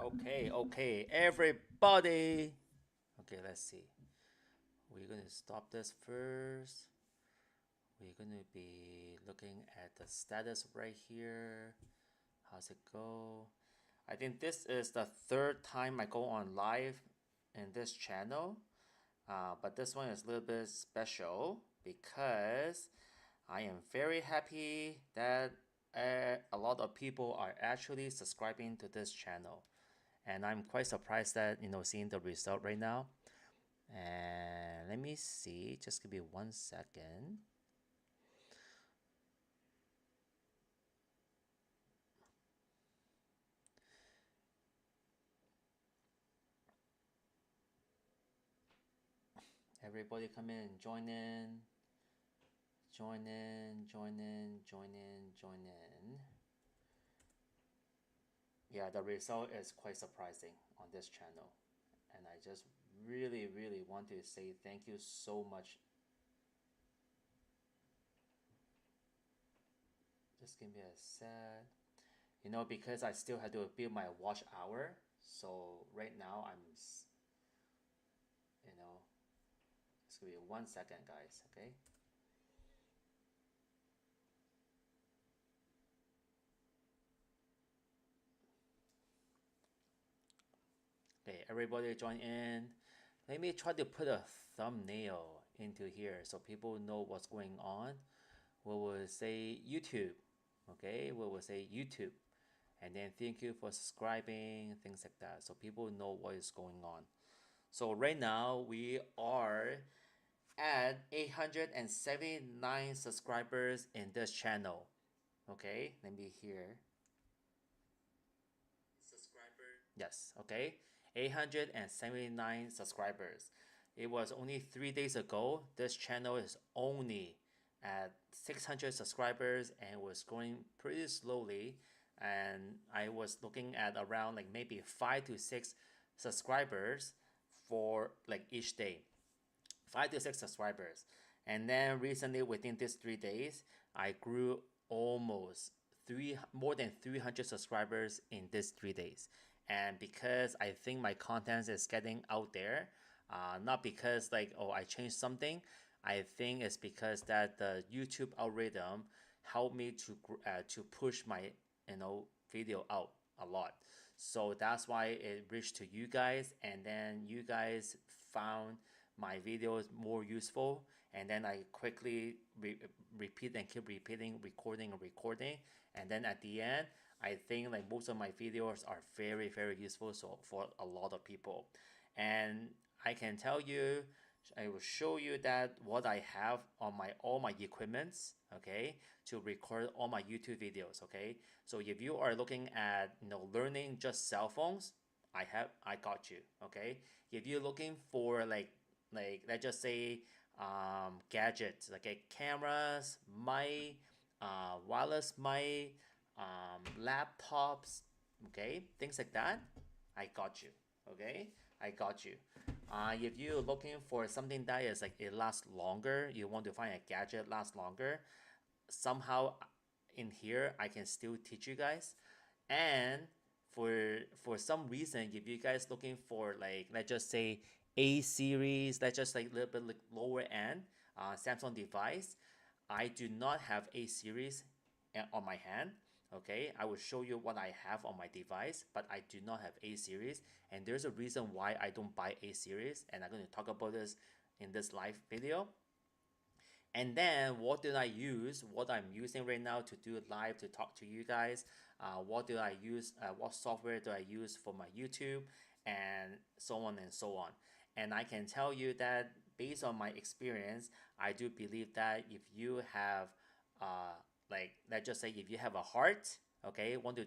Okay, everybody. Okay, let's see. We're gonna stop this first. We're gonna be looking at the status right here. How's it go? I think this is the third time I go on live in this channel. But this one is a little bit special because I am very happy that a lot of people are actually subscribing to this channel. And I'm quite surprised that, seeing the result right now. And let me see, just give me 1 second. Everybody come in and join in. Join in, join in, join in, join in. Yeah, the result is quite surprising on this channel. And I just really want to say thank you so much. Just give me a sec. Because I still had to build my watch hour. So right now you know, just give me 1 second, guys, okay? Okay, everybody join in. Let me try to put a thumbnail into here so people know what's going on. We will say YouTube, okay? We will say YouTube. And then thank you for subscribing, things like that, so people know what is going on. So right now we are at 879 subscribers in this channel. Okay, let me hear. Yes, okay. 879 subscribers. It was only 3 days ago. This channel is only at 600 subscribers and was growing pretty slowly. And I was looking at around like maybe 5 to 6 subscribers for like each day. 5 to 6 subscribers. And then recently, within these 3 days, I grew almost more than 300 subscribers in these 3 days. And because I think my content is getting out there, not because like, oh, I changed something. I think it's because that the YouTube algorithm helped me to push my video out a lot. So that's why it reached to you guys, and then you guys found my videos more useful, and then I quickly repeat and keep repeating, recording and recording, and then at the end, I think like most of my videos are very useful so for a lot of people. And I can tell you, I will show you that what I have on my all my equipments, okay, to record all my YouTube videos, okay. So if you are looking at learning just cell phones, I got you, okay. If you're looking for like let's just say gadgets like cameras, mic, wireless mic, laptops, okay, things like that, I got you, okay, I got you. If you're looking for something that is like it lasts longer, you want to find a gadget lasts longer, somehow in here I can still teach you guys. And for some reason, if you guys looking for like let's just say A series, let's just like a little bit like lower end Samsung device, I do not have A series on my hand. Okay, I will show you what I have on my device, but I do not have A series, and there's a reason why I don't buy A series, and I'm going to talk about this in this live video. And then what did I use? What I'm using right now to do it live to talk to you guys. What do I use? What software do I use for my YouTube? And so on and so on. And I can tell you that based on my experience, I do believe that if you have, like let's just say if you have a heart, okay, want to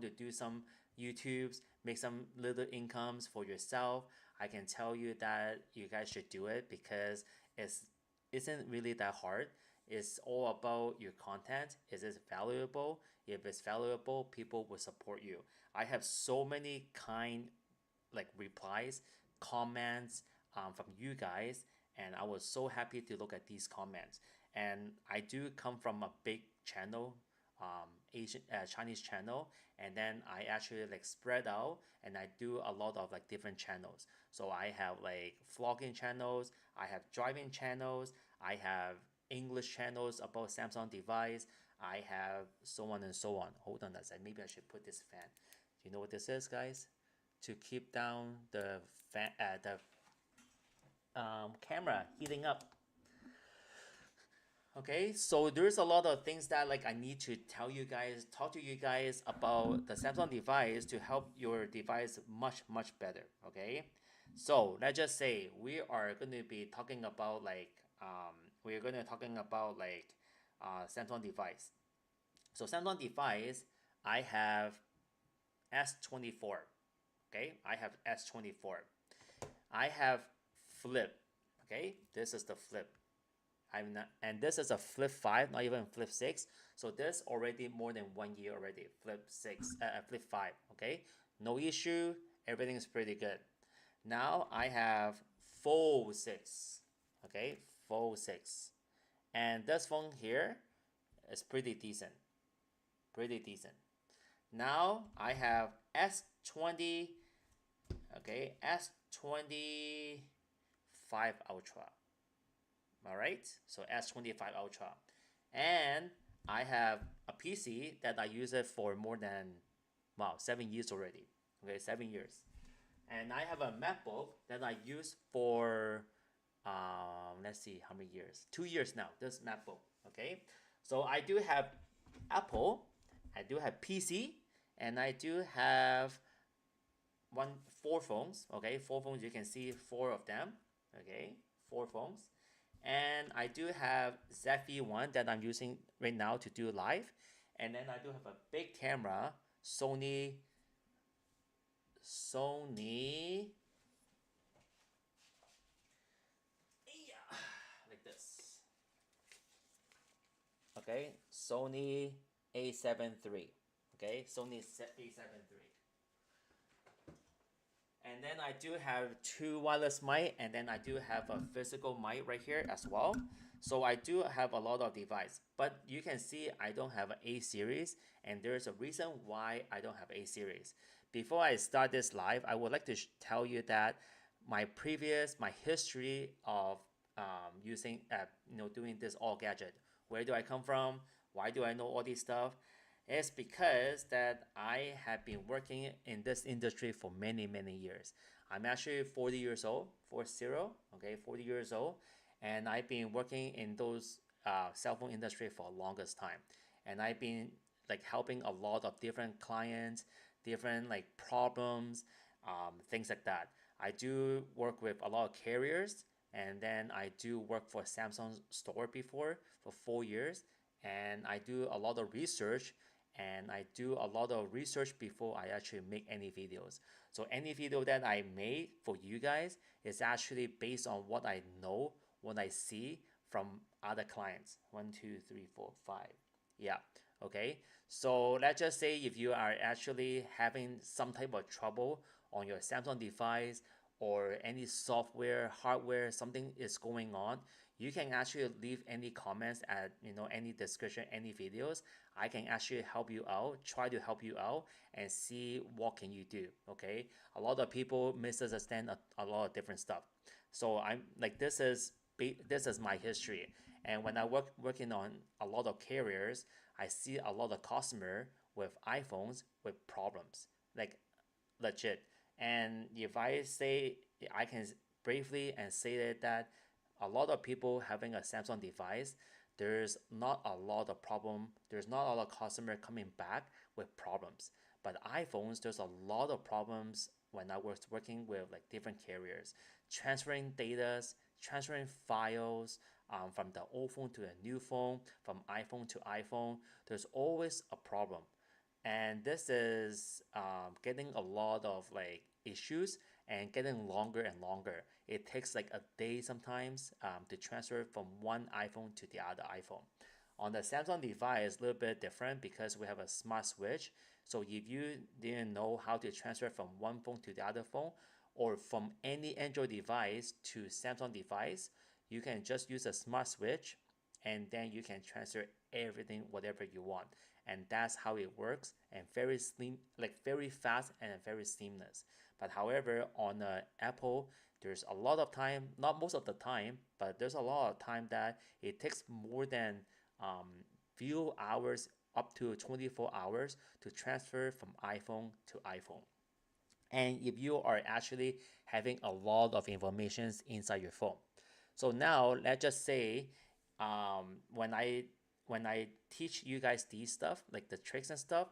do some YouTubes, make some little incomes for yourself, I can tell you that you guys should do it because it's isn't really that hard. It's all about your content. Is it valuable? If it's valuable, people will support you. I have so many kind like replies, comments from you guys, and I was so happy to look at these comments. And I do come from a big channel Asian Chinese channel, and then I actually like spread out and I do a lot of like different channels. So I have like vlogging channels, I have driving channels, I have English channels about Samsung device, I have so on and so on. Hold on a second, maybe I should put this fan. Do you know what this is, guys? To keep down the fan, camera heating up. Okay, so there's a lot of things that like I need to tell you guys, talk to you guys about the Samsung device to help your device much better. Okay, so let's just say we are going to be talking about like we're going to talking about like Samsung device. So Samsung device, I have S24. Okay, I have S24. I have Flip. Okay, this is the Flip. I'm not, and this is a Flip 5, not even Flip 6. So this already more than 1 year already. Flip 5. Okay, no issue. Everything is pretty good. Now I have Fold 6. Okay, Fold 6, and this phone here is pretty decent. Pretty decent. Now I have S20. Okay, S25 Ultra. All right, so S25 Ultra, and I have a PC that I use it for more than 7 years already. Okay, 7 years, and I have a MacBook that I use for let's see how many years. 2 years now. This MacBook. Okay, so I do have Apple, I do have PC, and I do have four phones. Okay, four phones. You can see four of them. Okay, four phones. And I do have ZV-1 that I'm using right now to do live. And then I do have a big camera, Sony, yeah, like this. Okay, Sony A7 III. Okay, Sony A7 III. And then I do have two wireless mic, and then I do have a physical mic right here as well. So I do have a lot of device, but you can see I don't have an A series, and there's a reason why I don't have A series. Before I start this live, I would like to tell you that my history of using doing this all gadget. Where do I come from? Why do I know all this stuff? It's because that I have been working in this industry for many years. I'm actually 40 years old, 40, okay, 40 years old, and I've been working in those cell phone industry for the longest time. And I've been like helping a lot of different clients, different like problems, things like that. I do work with a lot of carriers, and then I do work for Samsung store before for 4 years, and I do a lot of research, and I do a lot of research before I actually make any videos. So any video that I made for you guys is actually based on what I know, what I see from other clients. 1, 2, 3, 4, 5. Yeah. Okay. So let's just say if you are actually having some type of trouble on your Samsung device, or any software, hardware, something is going on, you can actually leave any comments at any description, any videos. I can actually help you out, try to help you out, and see what can you do. Okay, a lot of people misunderstand a lot of different stuff. So I'm like, this is my history, and when I working on a lot of carriers, I see a lot of customer with iPhones with problems, like legit. And if I say, I can briefly and say that a lot of people having a Samsung device, there's not a lot of problem. There's not a lot of customer coming back with problems. But iPhones, there's a lot of problems when I was working with like different carriers, transferring data, transferring files from the old phone to a new phone, from iPhone to iPhone. There's always a problem, and this is getting a lot of like issues and getting longer and longer. It takes like a day sometimes to transfer from one iPhone to the other iPhone. On the Samsung device, a little bit different because we have a smart switch. So if you didn't know how to transfer from one phone to the other phone, or from any Android device to Samsung device, you can just use a smart switch, and then you can transfer everything whatever you want. and that's how it works, and very slim, like very fast and very seamless. But however, on Apple, there's a lot of time, not most of the time, but there's a lot of time that it takes more than few hours, up to 24 hours, to transfer from iPhone to iPhone. And if you are actually having a lot of information inside your phone. So now let's just say when I teach you guys these stuff, like the tricks and stuff,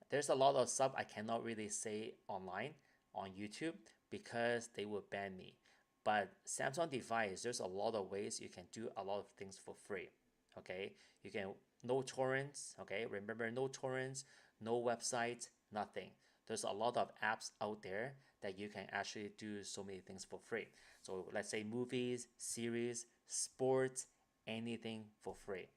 there's a lot of stuff I cannot really say online on YouTube because they will ban me. But Samsung device, there's a lot of ways you can do a lot of things for free. Okay, you can no torrents. Okay, remember, no torrents, no websites, nothing. There's a lot of apps out there that you can actually do so many things for free. So let's say movies, series, sports, anything for free.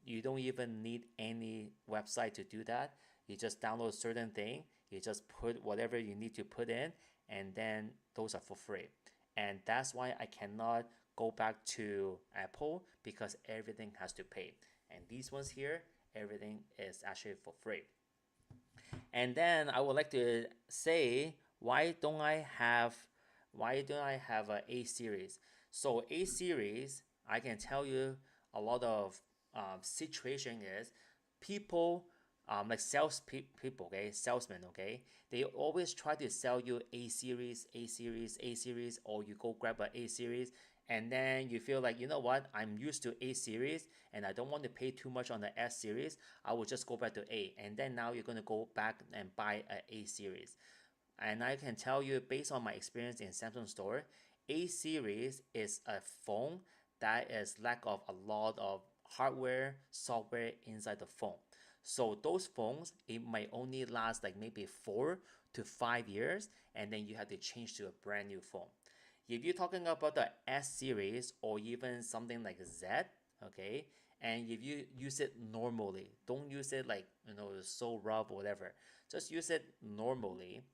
You don't even need any website to do that. You just download certain thing, you just put whatever you need to put in, and then those are for free. And that's why I cannot go back to Apple, because everything has to pay. And these ones here, everything is actually for free. And then I would like to say, why don't I have a series? So A series, I can tell you a lot of situation is people, like people, okay, salesmen, okay, they always try to sell you A series, A series, A series, or you go grab a series, and then you feel like, you know what, I'm used to A series and I don't want to pay too much on the S series. I will just go back to A, and then now you're going to go back and buy a series. And I can tell you, based on my experience in Samsung store, A series is a phone that is lack of a lot of hardware, software inside the phone. So those phones, it might only last like maybe 4 to 5 years, and then you have to change to a brand new phone. If you're talking about the S series or even something like Z, okay, and if you use it normally, don't use it like, so rough or whatever, just use it normally,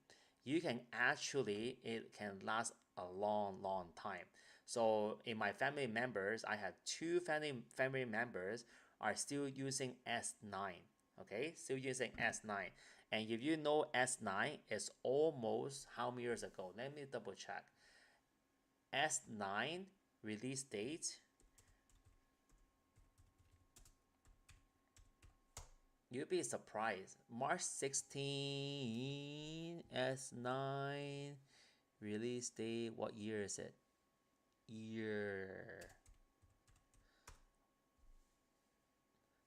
you can actually, it can last a long, long time. So in my family members, I have two family members are still using S9. Okay, still using S9. And if you know, S9 is almost how many years ago? Let me double check. S9 release date, you'll be surprised. March 16, S9 release date. What year is it? Year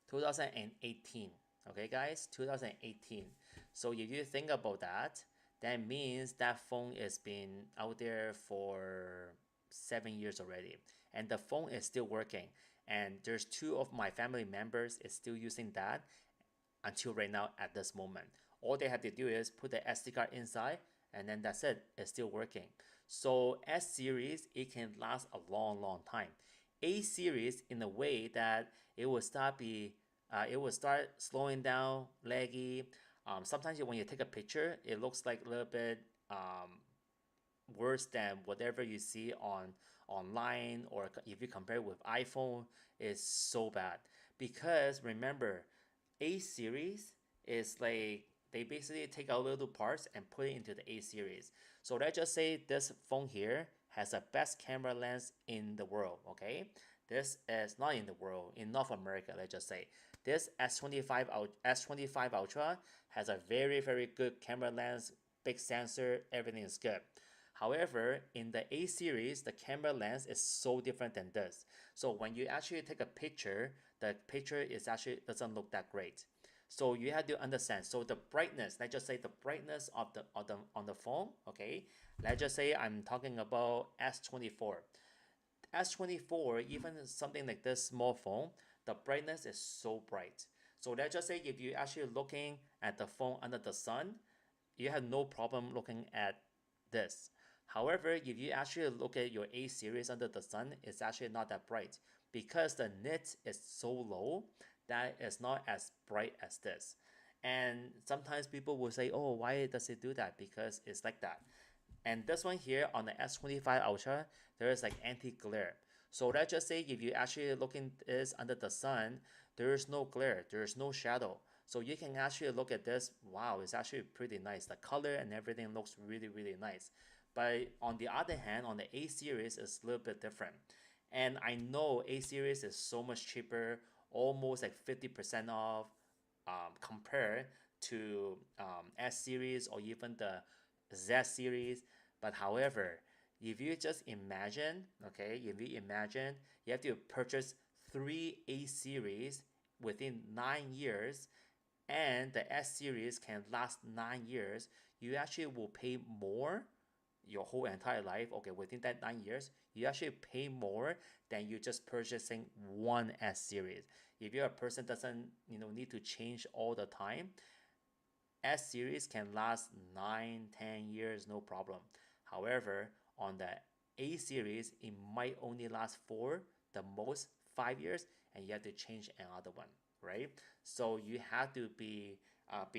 2018. Okay, guys, 2018. So if you think about that, that means that phone has been out there for 7 years already, and the phone is still working. And there's two of my family members is still using that until right now at this moment. All they have to do is put the SD card inside, and then that's it. It's still working. So S series, it can last a long, long time. A series, in a way that it will start slowing down, laggy. Sometimes when you take a picture, it looks like a little bit worse than whatever you see online, or if you compare it with iPhone, is so bad. Because remember, A series is like they basically take out little parts and put it into the A series. So let's just say this phone here has the best camera lens in the world, okay? This is not in the world, in North America, let's just say. This S25 Ultra has a very, very good camera lens, big sensor, everything is good. However, in the A series, the camera lens is so different than this. So when you actually take a picture, the picture is actually doesn't look that great. So you have to understand. So the brightness, let's just say the brightness of the on the phone, okay? Let's just say I'm talking about S24. S24, even something like this small phone, the brightness is so bright. So let's just say if you're actually looking at the phone under the sun, you have no problem looking at this. However, if you actually look at your A series under the sun, it's actually not that bright, because the nit is so low that it's not as bright as this. And sometimes people will say, oh, why does it do that? Because it's like that. And this one here on the S25 Ultra, there is like anti-glare. So let's just say if you actually looking this under the sun, there is no glare, there is no shadow. So you can actually look at this. Wow, it's actually pretty nice. The color and everything looks really, really nice. But on the other hand, on the A series, it's a little bit different. And I know A series is so much cheaper, almost like 50% off, compared to S series or even the Z series. But however, if you just imagine, okay, if you imagine you have to purchase three A series within 9 years, and the S series can last 9 years, you actually will pay more your whole entire life. Okay, within that 9 years, you actually pay more than you just purchasing one S series. If you're a person doesn't need to change all the time, S series can last 9, 10 years, no problem. However, on the A series, it might only last for the most 5 years, and you have to change another one, right? So you have to be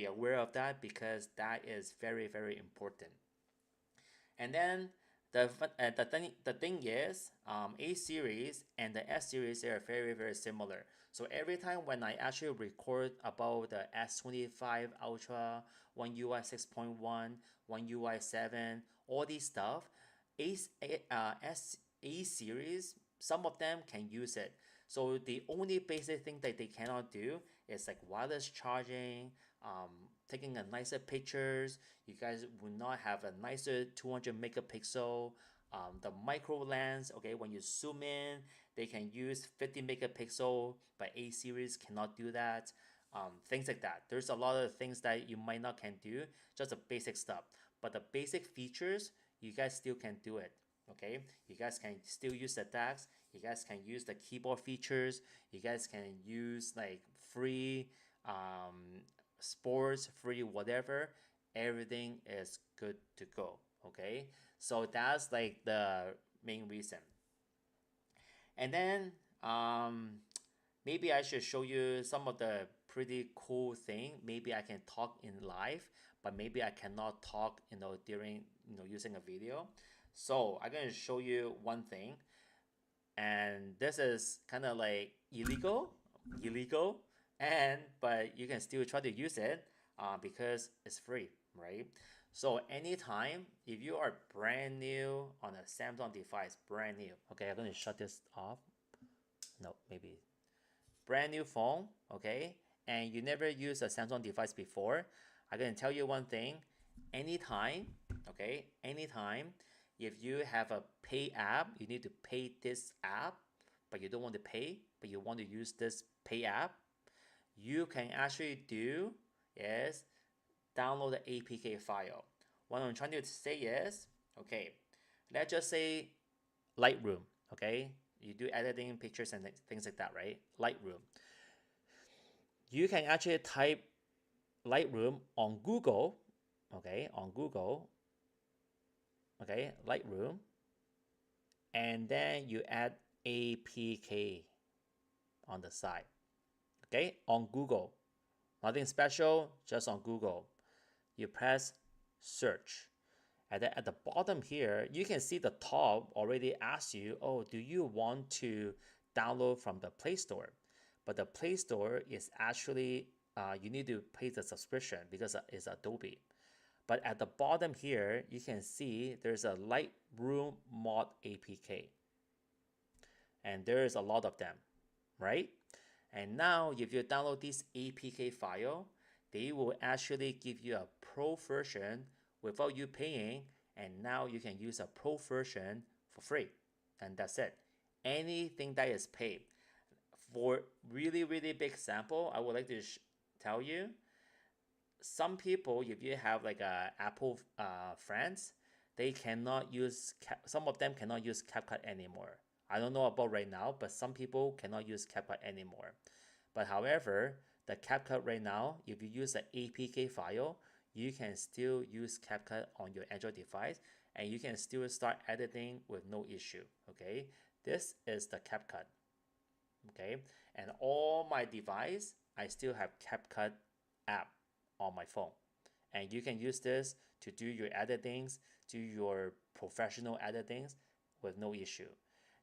aware of that, because that is very, very important. And then the thing is, A series and the S series, they are very, very similar. So every time when I actually record about the S25 Ultra, One UI 6.1, One UI 7, all these stuff, A series, some of them can use it. So the only basic thing that they cannot do is like wireless charging, taking a nicer pictures. You guys will not have a nicer 200 megapixel. The micro lens, okay, when you zoom in, they can use 50 megapixel, but A series cannot do that. Things like that. There's a lot of things that you might not can do, just the basic stuff. But the basic features, you guys still can do it. Okay, you guys can still use the DAX. You guys can use the keyboard features. You guys can use like free sports, free whatever. Everything is good to go. Okay, so that's like the main reason. And then maybe I should show you some of the pretty cool thing. Maybe I can talk in live, but maybe I cannot talk during using a video. So I'm going to show you one thing, and this is kind of like illegal, and but you can still try to use it, because it's free, right? So anytime if you are brand new on a Samsung device, brand new, okay, I'm going to shut this off. No, maybe brand new phone, okay, and you never used a Samsung device before, I'm going to tell you one thing. Anytime, okay, anytime, if you have a pay app, you need to pay this app, but you don't want to pay, but you want to use this pay app, you can actually do is download the APK file. What I'm trying to say is, okay, let's just say Lightroom, okay? You do editing pictures and things like that, right? Lightroom. You can actually type Lightroom on Google, okay, on Google, okay, Lightroom, and then you add APK on the side, okay, on Google. Nothing special, just on Google. You press search. And then at the bottom here, you can see the top already asks you, oh, do you want to download from the Play Store? But the Play Store is actually, you need to pay the subscription because it's Adobe. But at the bottom here, you can see there's a Lightroom Mod APK. And there's a lot of them, right? And now if you download this APK file, they will actually give you a pro version without you paying, and now you can use a pro version for free, and that's it. Anything that is paid. For really, really big sample, I would like to tell you, some people, if you have like a Apple friends, they cannot use some of them cannot use CapCut anymore. I don't know about right now, but some people cannot use CapCut anymore. But however, the CapCut right now, if you use the APK file, you can still use CapCut on your Android device, and you can still start editing with no issue. Okay, this is the CapCut. Okay, and all my device, I still have CapCut app on my phone, and you can use this to do your editings, do your professional editings with no issue.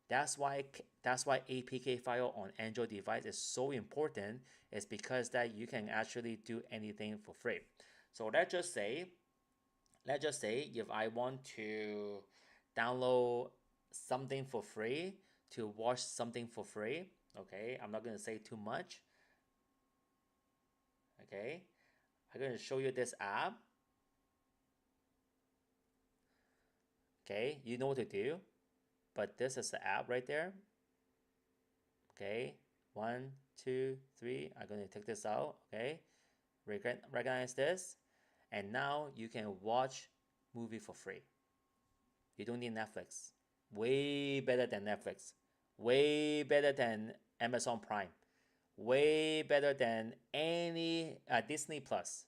That's why APK file on Android device is so important. Is because that you can actually do anything for free. So let's just say if I want to download something for free, to watch something for free, okay, I'm not going to say too much, okay, I'm going to show you this app, okay, you know what to do, but this is the app right there, okay, 1, 2, 3, I'm going to take this out, okay, recognize this, and now you can watch movie for free. You don't need Netflix. Way better than Netflix. Way better than Amazon Prime. Way better than any Disney Plus.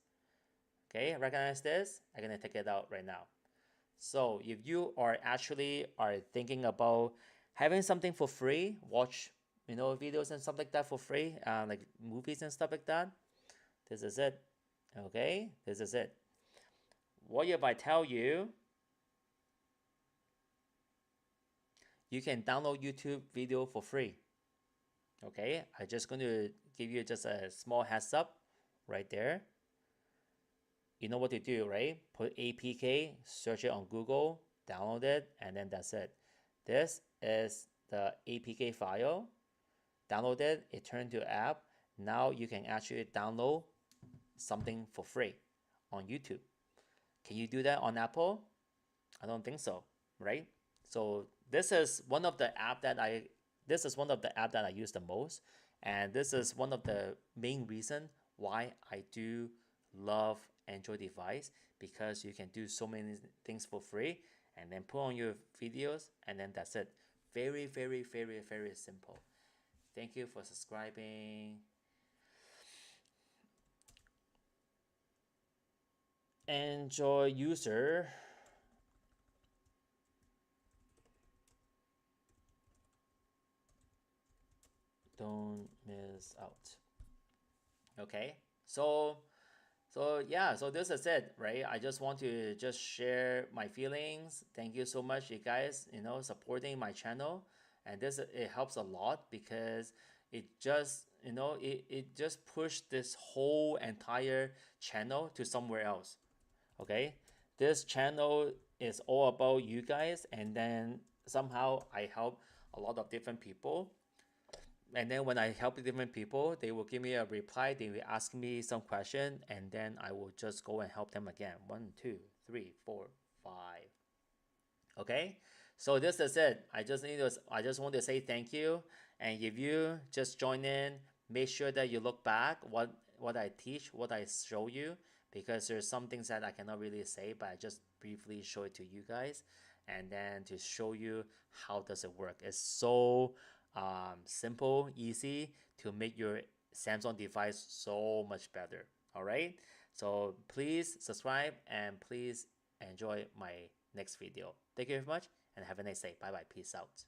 Okay, recognize this? I'm gonna take it out right now. So if you are thinking about having something for free, watch videos and stuff like that for free, like movies and stuff like that. This is it. Okay, this is it. What if I tell you you can download YouTube video for free? Okay, I'm just going to give you just a small heads up right there. You know what to do, right? Put APK, search it on Google, download it, and then that's it. This is the APK file. Download it, it turned to app. Now you can actually download something for free on YouTube. Can you do that on Apple? I don't think so, right? So this is one of the app that I use the most, and this is one of the main reason why I do love Android device, because you can do so many things for free and then put on your videos, and then that's it. Very, very, very, very simple. Thank you for subscribing. Android user, don't miss out. Okay, so yeah, so this is it, right? I just want to just share my feelings. Thank you so much, you guys, supporting my channel, and it helps a lot, because it just it just pushed this whole entire channel to somewhere else. Okay, this channel is all about you guys, and then somehow I help a lot of different people, and then when I help different people, they will give me a reply. They will ask me some question, and then I will just go and help them again. 1, 2, 3, 4, 5. Okay, so this is it. I just want to say thank you. And if you just join in, make sure that you look back what I teach, what I show you, because there's some things that I cannot really say, but I just briefly show it to you guys, and then to show you how does it work. It's so simple, easy to make your Samsung device so much better. All right, so please subscribe and please enjoy my next video. Thank you very much and have a nice day. Bye bye. Peace out.